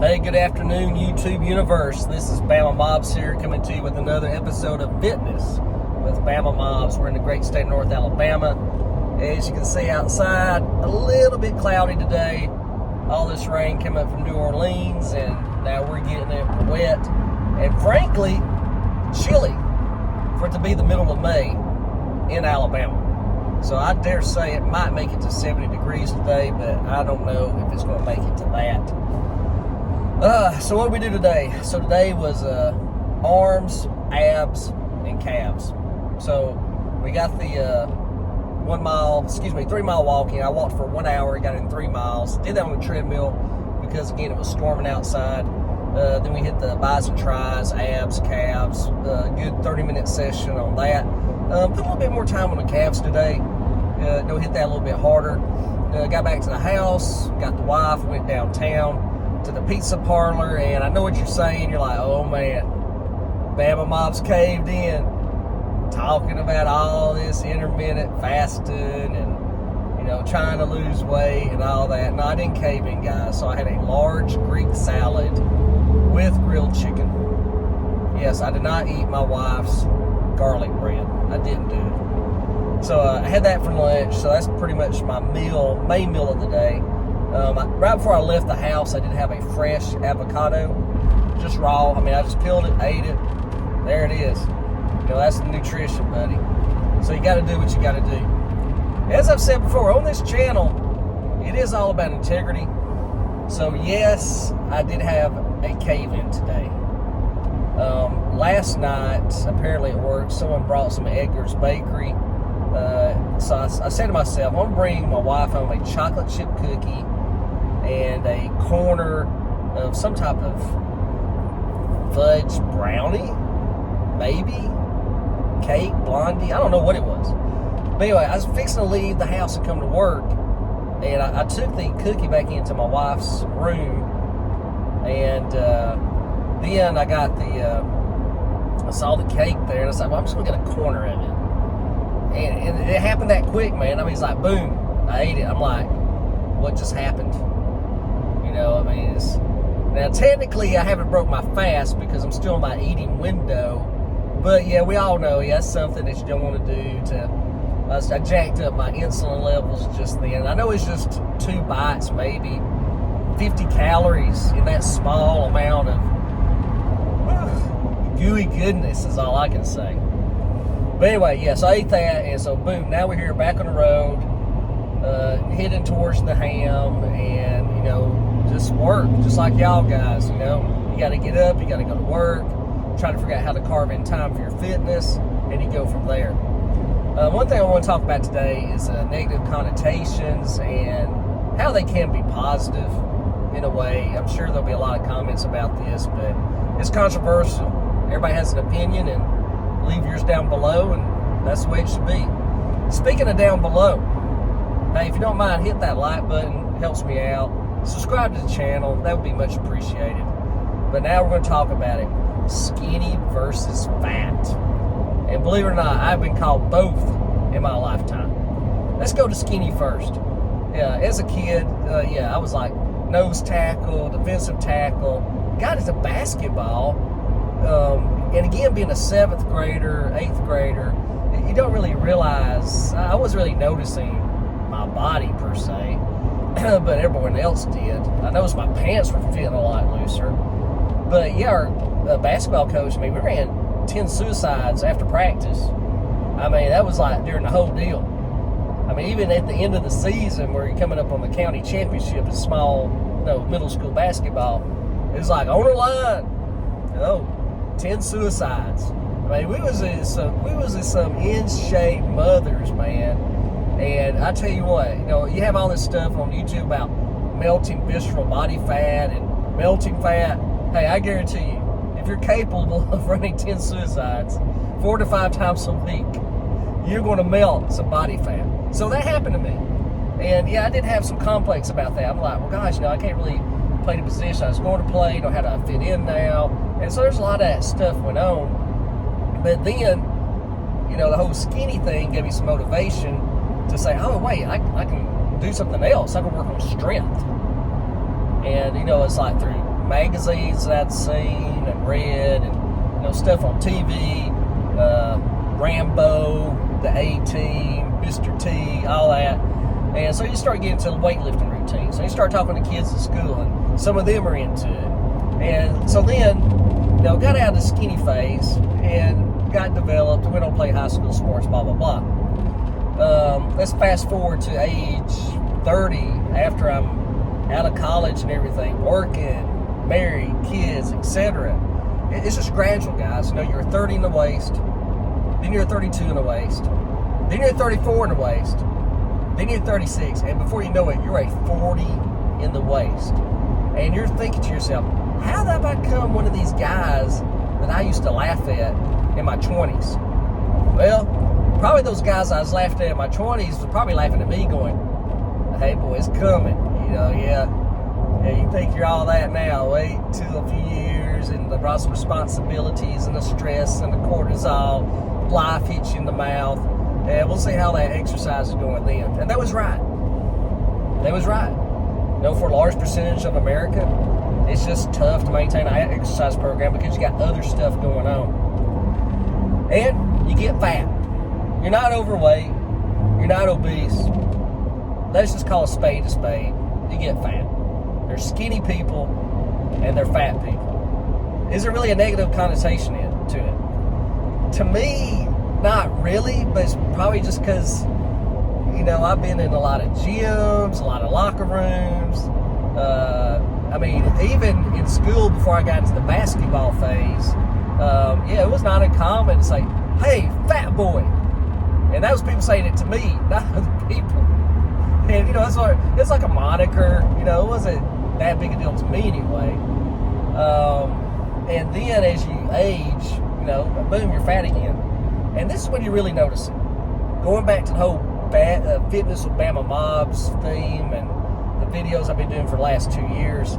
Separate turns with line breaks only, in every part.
Hey, good afternoon, YouTube universe. This is Bama Mobs here, coming to you with another episode of Fitness with Bama Mobs. We're in the great state of North Alabama. As you can see outside, a little bit cloudy today. All this rain came up from New Orleans, and now we're getting it wet and frankly chilly for it to be the middle of May in Alabama. So I dare say it might make it to 70 degrees today, but I don't know if it's going to make it to that. So what did we do today? So today was arms, abs, and calves. So we got the 3 mile walking. I walked for 1 hour, got in 3 miles. Did that on the treadmill because, again, it was storming outside. Then we hit the bis and tris, abs, calves. Good 30-minute session on that. Put a little bit more time on the calves today. Hit that a little bit harder. Got back to the house, got the wife, went downtown to the pizza parlor, and I know what you're saying. You're like, oh man, Bama Mobs caved in, talking about all this intermittent fasting and, trying to lose weight and all that. No, I didn't cave in, guys. So I had a large Greek salad with grilled chicken. Yes, I did not eat my wife's garlic bread. I didn't do it. So I had that for lunch. So that's pretty much my main meal of the day. Right before I left the house, I did have a fresh avocado, just raw. I just peeled it, ate it. There it is. That's the nutrition, buddy. So you got to do what you got to do. As I've said before, on this channel, it is all about integrity. So yes, I did have a cave-in today. Last night, apparently at work, someone brought some Edgar's Bakery. So I said to myself, I'm going to bring my wife home a chocolate chip cookie and a corner of some type of fudge brownie, maybe, cake, blondie, I don't know what it was. But anyway, I was fixing to leave the house and come to work, and I took the cookie back into my wife's room, and then I got I saw the cake there, and I said, well, I'm just going to get a corner of it. And it happened that quick, man. It's like, boom, I ate it. I'm like, what just happened? Now technically I haven't broke my fast because I'm still in my eating window, but yeah, we all know, that's something that you don't want to do. I jacked up my insulin levels just then. I know it's just 2 bites, maybe 50 calories in that small amount of gooey goodness is all I can say. But anyway, so I ate that, and so boom, now we're here back on the road, heading towards the ham, and just work, just like y'all guys. You got to get up, you got to go to work, try to figure out how to carve in time for your fitness, and you go from there. One thing I want to talk about today is negative connotations and how they can be positive in a way. I'm sure there'll be a lot of comments about this, but it's controversial. Everybody has an opinion, and leave yours down below, and that's the way it should be. Speaking of down below, hey, if you don't mind, hit that like button. It helps me out. Subscribe to the channel. That would be much appreciated. But now we're going to talk about it. Skinny versus fat. And believe it or not, I've been called both in my lifetime. Let's go to skinny first. Yeah, as a kid, I was like nose tackle, defensive tackle. Got into basketball. And again, being a 7th grader, 8th grader, you don't really realize, I wasn't really noticing my body per se, but everyone else did. I noticed my pants were fitting a lot looser. But yeah, our basketball coach, we ran 10 suicides after practice. That was like during the whole deal. Even at the end of the season where you're coming up on the county championship in middle school basketball, it was like on the line, 10 suicides. We was in some in-shape mothers, man. And I tell you what, you have all this stuff on YouTube about melting visceral body fat and melting fat. Hey, I guarantee you, if you're capable of running 10 suicides 4 to 5 times a week, you're going to melt some body fat. So that happened to me. And yeah, I did have some complex about that. I'm like, well, gosh, I can't really play the position I was going to play, how do I fit in now? And so there's a lot of that stuff went on. But then, the whole skinny thing gave me some motivation to say, oh, wait, I can do something else. I can work on strength. And, it's like through magazines that I'd seen and read, and stuff on TV, Rambo, the A-Team, Mr. T, all that. And so you start getting to the weightlifting routine. So you start talking to kids at school, and some of them are into it. And so then, got out of the skinny phase and got developed, went on to play high school sports, blah, blah, blah. Let's fast forward to age 30, after I'm out of college and everything, working, married, kids, etc. It's just gradual, guys. You're 30 in the waist, then you're 32 in the waist, then you're 34 in the waist, then you're 36, and before you know it, you're a 40 in the waist. And you're thinking to yourself, how did I become one of these guys that I used to laugh at in my 20s? Well, probably those guys I was laughing at in my 20s were probably laughing at me going, hey boy, it's coming. Yeah, you think you're all that now. Wait till a few years and the responsibilities and the stress and the cortisol, life hits you in the mouth. And we'll see how that exercise is going then. And that was right. That was right. For a large percentage of America, it's just tough to maintain an exercise program because you got other stuff going on. And you get fat. You're not overweight. You're not obese. Let's just call a spade a spade. You get fat. There's skinny people and they're fat people. Is there really a negative connotation to it? To me, not really, but it's probably just because, I've been in a lot of gyms, a lot of locker rooms. Even in school before I got into the basketball phase, it was not uncommon to say, hey, fat boy. And that was people saying it to me, not other people. And, it's like a moniker, it wasn't that big a deal to me anyway. And then as you age, boom, you're fat again. And this is when you really notice it. Going back to the whole fitness with Bama Mobs theme and the videos I've been doing for the last 2 years,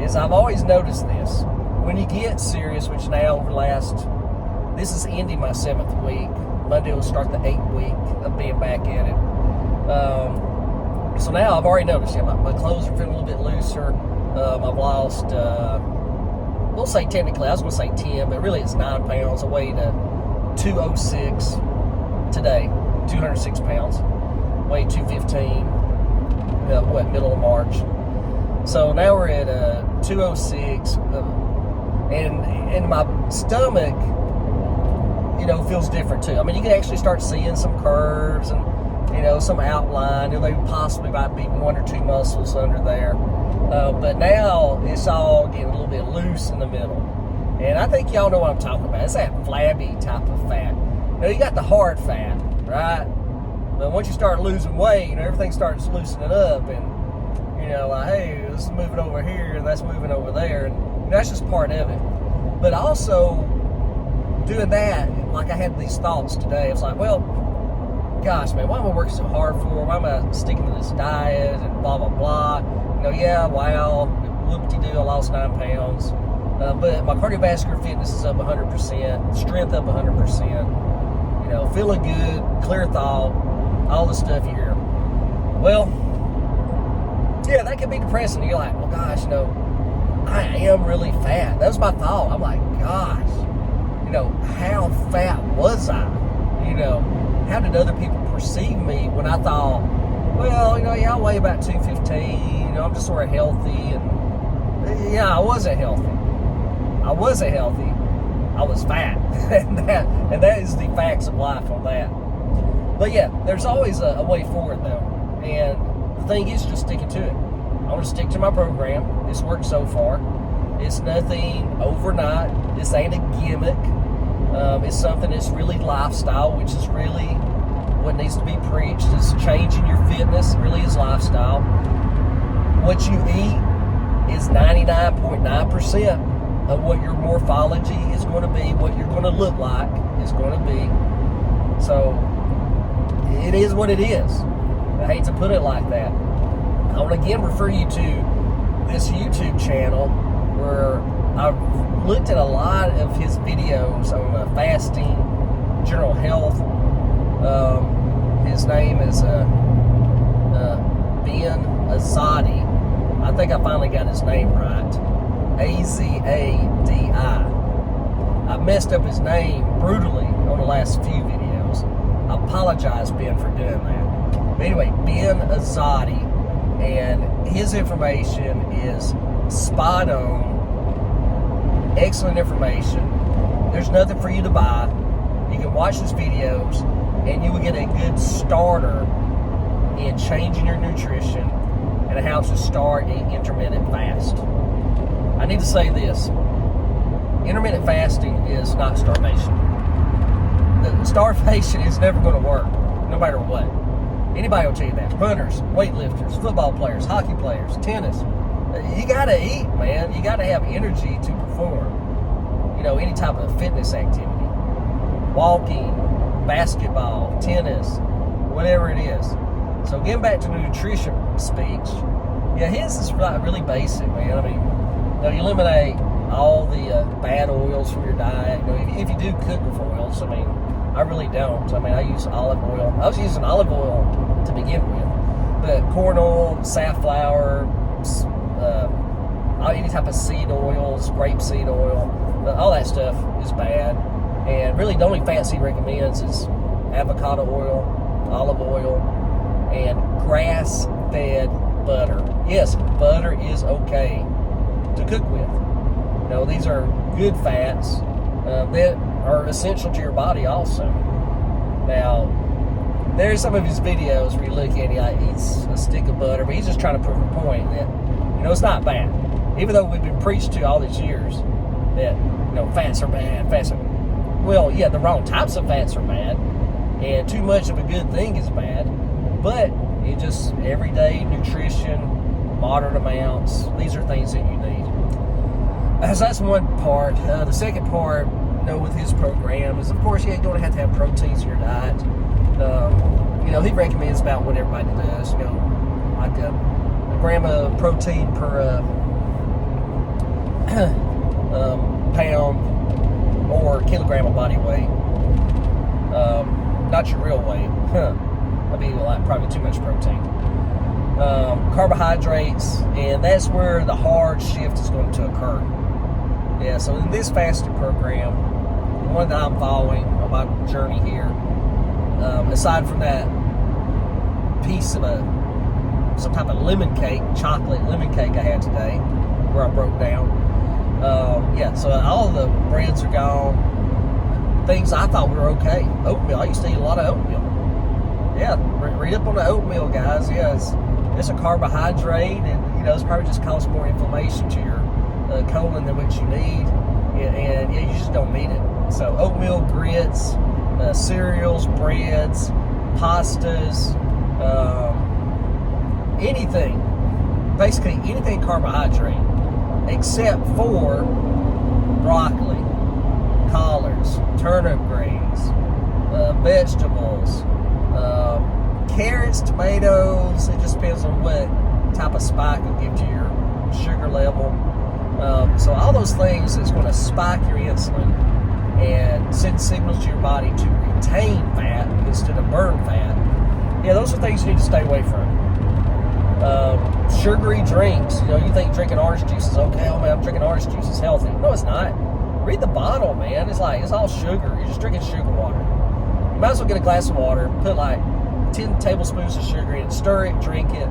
is I've always noticed this. When you get serious, which now this is ending my 7th week. Monday will start the 8th week of being back at it. So now I've already noticed, my clothes are feeling a little bit looser. I've lost, we'll say technically, I was going to say 10, but really it's 9 pounds. I weighed 206 today, 206 pounds. Weighed 215, middle of March. So now we're at 206, and my stomach, feels different too. You can actually start seeing some curves and, some outline. They possibly might be 1 or 2 muscles under there. But now it's all getting a little bit loose in the middle. And I think y'all know what I'm talking about. It's that flabby type of fat. You got the hard fat, right? But once you start losing weight, everything starts loosening up. And, hey, this is moving over here and that's moving over there. And that's just part of it. But also, doing that, like I had these thoughts today. It's like, well, gosh, man, why am I working so hard for? Why am I sticking to this diet and blah, blah, blah? Whoop-de-doo, I lost 9 pounds. But my cardiovascular fitness is up 100%, strength up 100%, feeling good, clear thought, all the stuff you hear. Well, yeah, that can be depressing. You're like, well, gosh, I am really fat. That was my thought. I'm like, gosh, how fat was I? How did other people perceive me when I thought, well, I weigh about 215, I'm just sort of healthy. And yeah, I wasn't healthy. I was fat. and that is the facts of life on that. But yeah, there's always a way forward though. And the thing is just sticking to it. I'm going to stick to my program. It's worked so far. It's nothing overnight. This ain't a gimmick. It's something that's really lifestyle, which is really what needs to be preached. Is changing your fitness really is lifestyle. What you eat is 99.9% of what your morphology is going to be, what you're going to look like is going to be. So it is what it is. I hate to put it like that. I want to again refer you to this YouTube channel where I've looked at a lot of his videos on fasting, general health. His name is Ben Azadi. I think I finally got his name right. Azadi. I messed up his name brutally on the last few videos. I apologize, Ben, for doing that. But anyway, Ben Azadi, and his information is spot on. Excellent information. There's nothing for you to buy. You can watch his videos, and you will get a good starter in changing your nutrition and how to start an intermittent fast. I need to say this. Intermittent fasting is not starvation. The starvation is never going to work, no matter what. Anybody will tell you that. Runners, weightlifters, football players, hockey players, tennis. You got to eat, man. You got to have energy to perform. You know, any type of fitness activity. Walking, basketball, tennis, whatever it is. So getting back to the nutrition speech, yeah, his is really basic, man. I mean, you eliminate all the bad oils from your diet. You know, if you do cook with oils, I mean, I really don't. I mean, I use olive oil. I was using olive oil to begin with, but corn oil, safflower, any type of seed oils, grapeseed oil, all that stuff is bad. And really, the only fats he recommends is avocado oil, olive oil, and grass-fed butter. Yes, butter is okay to cook with. You know, these are good fats that are essential to your body also. Now, there's some of his videos where you look at it, he eats a stick of butter, but he's just trying to prove a point that, you know, it's not bad. Even though we've been preached to all these years that, you know, fats are bad, well, yeah, the wrong types of fats are bad, and too much of a good thing is bad, but it just, everyday nutrition, moderate amounts, these are things that you need. So that's one part. The second part, you know, with his program is, of course, you're going to have proteins in your diet. You know, he recommends about what everybody does, you know, like a gram of protein per pound or kilogram of body weight. Not your real weight. That'd be probably too much protein. Carbohydrates, and that's where the hard shift is going to occur. Yeah, so in this fasting program, the one that I'm following on my journey here, aside from that piece of some type of lemon cake, chocolate lemon cake I had today, where I broke down, yeah, so all the breads are gone. Things I thought were okay. Oatmeal, I used to eat a lot of oatmeal. Yeah, read up on the oatmeal, guys. Yeah, it's a carbohydrate, and, you know, it's probably just causing more inflammation to your colon than what you need, and yeah, you just don't need it. So oatmeal, grits, cereals, breads, pastas, anything, basically anything carbohydrate, except for broccoli, collards, turnip greens, vegetables, carrots, tomatoes. It just depends on what type of spike will give to your sugar level. So all those things is going to spike your insulin and send signals to your body to retain fat instead of burn fat. Yeah, those are things you need to stay away from. Sugary drinks. You know, you think drinking orange juice is okay. Oh man, I'm drinking orange juice, it's healthy. No, it's not. Read the bottle, man. It's all sugar. You're just drinking sugar water. You might as well get a glass of water, put like 10 tablespoons of sugar in it, stir it, drink it.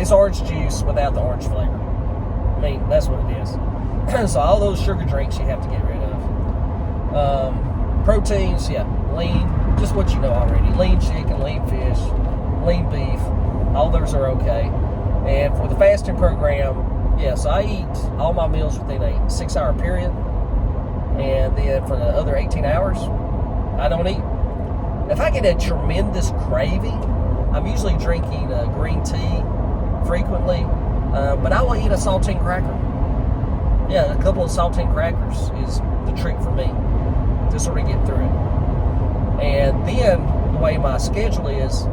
It's orange juice without the orange flavor. I mean, that's what it is. So all those sugar drinks you have to get rid of. Proteins, yeah, lean, just what you know already. Lean chicken, lean fish, lean beef, all those are okay. And for the fasting program, yeah, so I eat all my meals within a 6-hour period. And then for the other 18 hours, I don't eat. If I get a tremendous craving, I'm usually drinking green tea frequently, but I will eat a saltine cracker. Yeah, a couple of saltine crackers is the trick for me to sort of get through it. And then the way my schedule is,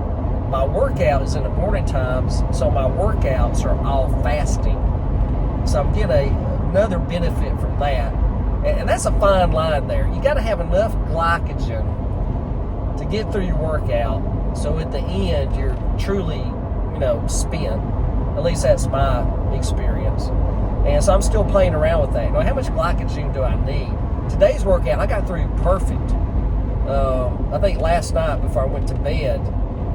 my workout is in the morning times, so my workouts are all fasting. So I'm getting another benefit from that. And that's a fine line there. You got to have enough glycogen to get through your workout, so at the end you're truly, you know, spent. At least that's my experience. And so I'm still playing around with that. You know, how much glycogen do I need? Today's workout, I got through perfect. I think last night before I went to bed,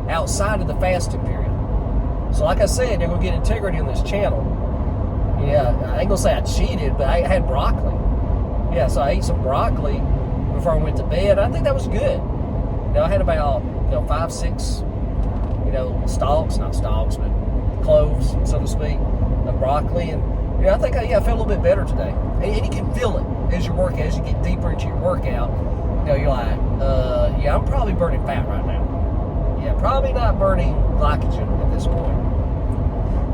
outside of the fasting period. So like I said, they're going to get integrity on this channel. Yeah, I ain't going to say I cheated, but I had broccoli. Yeah, so I ate some broccoli before I went to bed. I think that was good. You know, I had about, 5, 6, stalks, not stalks, but cloves, so to speak, of broccoli. And, I think I felt a little bit better today. And you can feel it as you work, as you get deeper into your workout. You're like, I'm probably burning fat right now. Yeah, probably not burning glycogen at this point.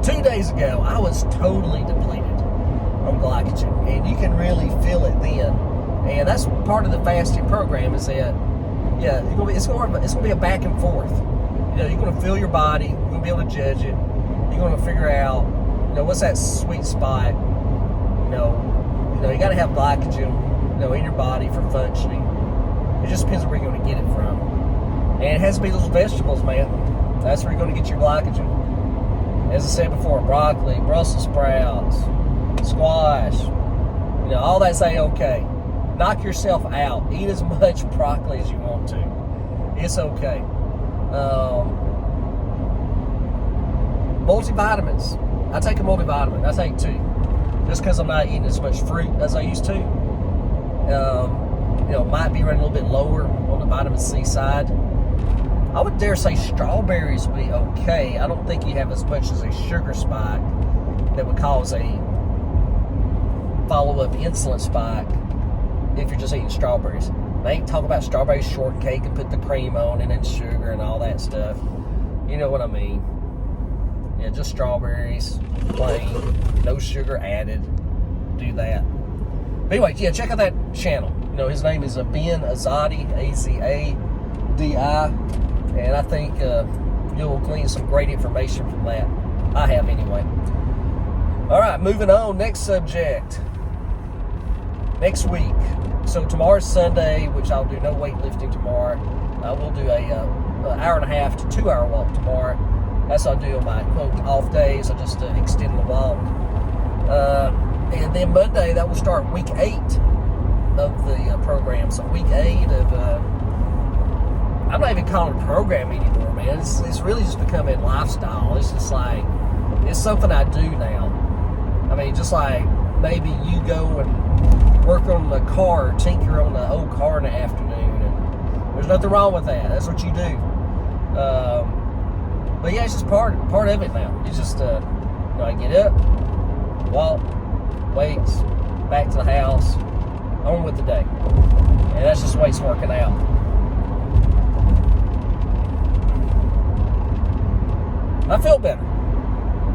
2 days ago, I was totally depleted on glycogen, and you can really feel it then. And that's part of the fasting program is that, it's going to be a back and forth. You're going to feel your body, you're going to be able to judge it, you're going to figure out, what's that sweet spot. You got to have glycogen, in your body for functioning. It just depends where you're going to get it from. And it has to be those vegetables, man. That's where you're going to get your glycogen. As I said before, broccoli, Brussels sprouts, squash, all that's A-okay. Knock yourself out. Eat as much broccoli as you want to. It's okay. Multivitamins. I take a multivitamin. I take 2. Just because I'm not eating as much fruit as I used to. Might be running a little bit lower on the vitamin C side. I would dare say strawberries would be okay. I don't think you have as much as a sugar spike that would cause a follow-up insulin spike if you're just eating strawberries. They ain't talking about strawberry shortcake and put the cream on and then sugar and all that stuff. You know what I mean. Yeah, just strawberries, plain, no sugar added. Do that. But anyway, check out that channel. His name is Ben Azadi, A-Z-A-D-I. And I think you'll glean some great information from that. I have anyway. All right, moving on. Next subject. Next week. So tomorrow's Sunday, which I'll do no weightlifting tomorrow. I will do a hour and a half to 2 hour walk tomorrow. That's what I do on my quote off days. I just extend the walk. And then Monday, that will start week 8 of the program. So week 8 of, I'm not even calling it programming anymore, man. It's really just becoming lifestyle. It's just like, it's something I do now. I mean, just like maybe you go and work on the car, tinker on the old car in the afternoon. And there's nothing wrong with that. That's what you do. But yeah, it's just part of it now. It's just, I get up, walk, weights, back to the house, on with the day. And that's just the way it's working out. I feel better.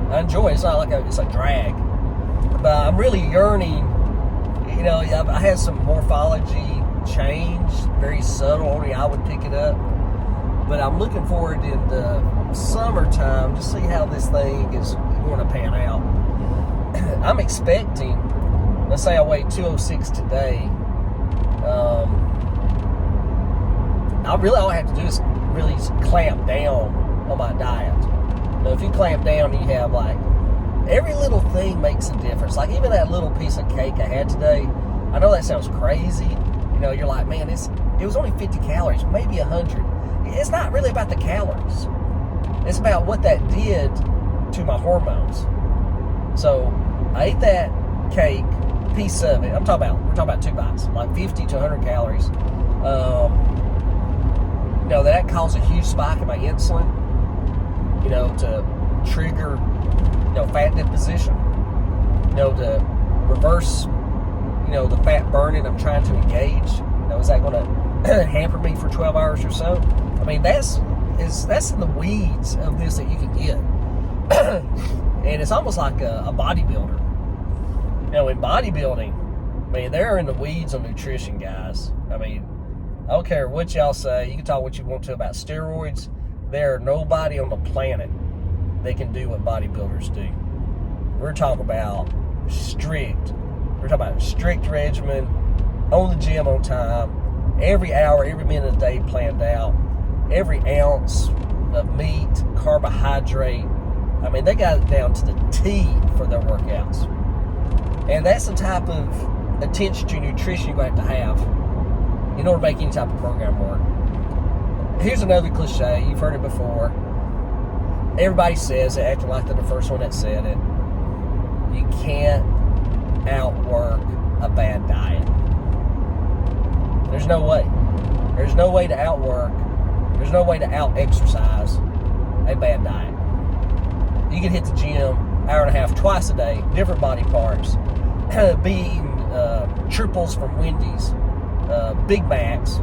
I enjoy it. It's not like it's a drag. But I'm really yearning. I had some morphology change, very subtle. Only I would pick it up. But I'm looking forward in the summertime to see how this thing is going to pan out. I'm expecting, let's say I weigh 206 today. All I have to do is really clamp down on my diet. If you clamp down, you have every little thing makes a difference. Like even that little piece of cake I had today. I know that sounds crazy. You're like, man, it was only 50 calories, maybe 100. It's not really about the calories. It's about what that did to my hormones. So I ate that cake, piece of it. We're talking about 2 bites, like 50 to 100 calories. That caused a huge spike in my insulin. To trigger, fat deposition. To reverse, the fat burning I'm trying to engage. Is that going to hamper me for 12 hours or so? I mean, that's in the weeds of this that you can get. And it's almost like a bodybuilder. In bodybuilding, I mean, they're in the weeds on nutrition, guys. I mean, I don't care what y'all say. You can talk what you want to about steroids. There are nobody on the planet that can do what bodybuilders do. We're talking about strict regimen, on the gym on time, every hour, every minute of the day planned out, every ounce of meat, carbohydrate. I mean, they got it down to the T for their workouts. And that's the type of attention to nutrition you're going to have in order to make any type of program work. Here's another cliche. You've heard it before. Everybody says it, acting like they're the first one that said it. You can't outwork a bad diet. There's no way. There's no way to outwork. There's no way to out-exercise a bad diet. You can hit the gym hour and a half twice a day, different body parts, be eating triples from Wendy's, Big Macs,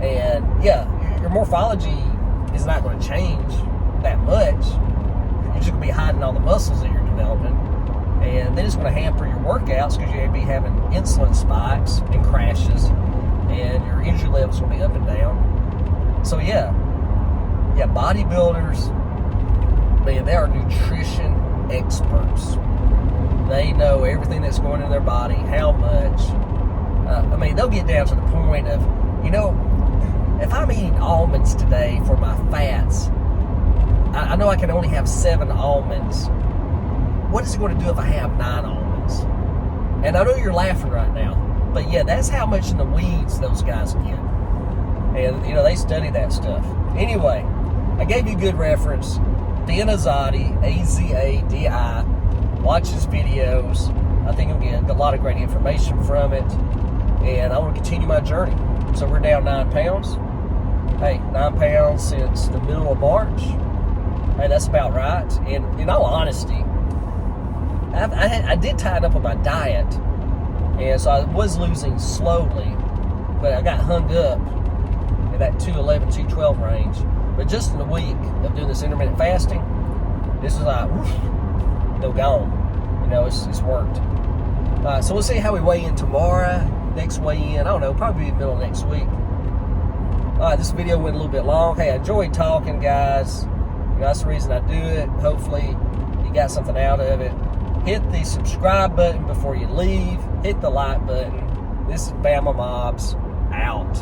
and yeah, your morphology is not going to change that much. You're just going to be hiding all the muscles that you're developing, and then it's going to hamper your workouts because you're going to be having insulin spikes and crashes, and your energy levels will be up and down. So yeah, bodybuilders, man, they are nutrition experts. They know everything that's going in their body, how much. They'll get down to the point of, if I'm eating almonds today for my fats, I know I can only have 7 almonds. What is it going to do if I have 9 almonds? And I know you're laughing right now, but yeah, that's how much in the weeds those guys get. And, they study that stuff. Anyway, I gave you a good reference. Dan Azadi, A-Z-A-D-I. Watch his videos. I think you'll get a lot of great information from it. And I want to continue my journey. So we're down 9 pounds. Hey, 9 pounds since the middle of March. Hey, that's about right. And in all honesty, I did tighten up on my diet. And so I was losing slowly. But I got hung up in that 211, 212 range. But just in a week of doing this intermittent fasting, this is like, gone. It's worked. So we'll see how we weigh in tomorrow. Next weigh in, I don't know, probably middle of next week. All right, this video went a little bit long. Hey, I enjoyed talking, guys. That's the reason I do it. Hopefully, you got something out of it. Hit the subscribe button before you leave. Hit the like button. This is Bama Mobs, out.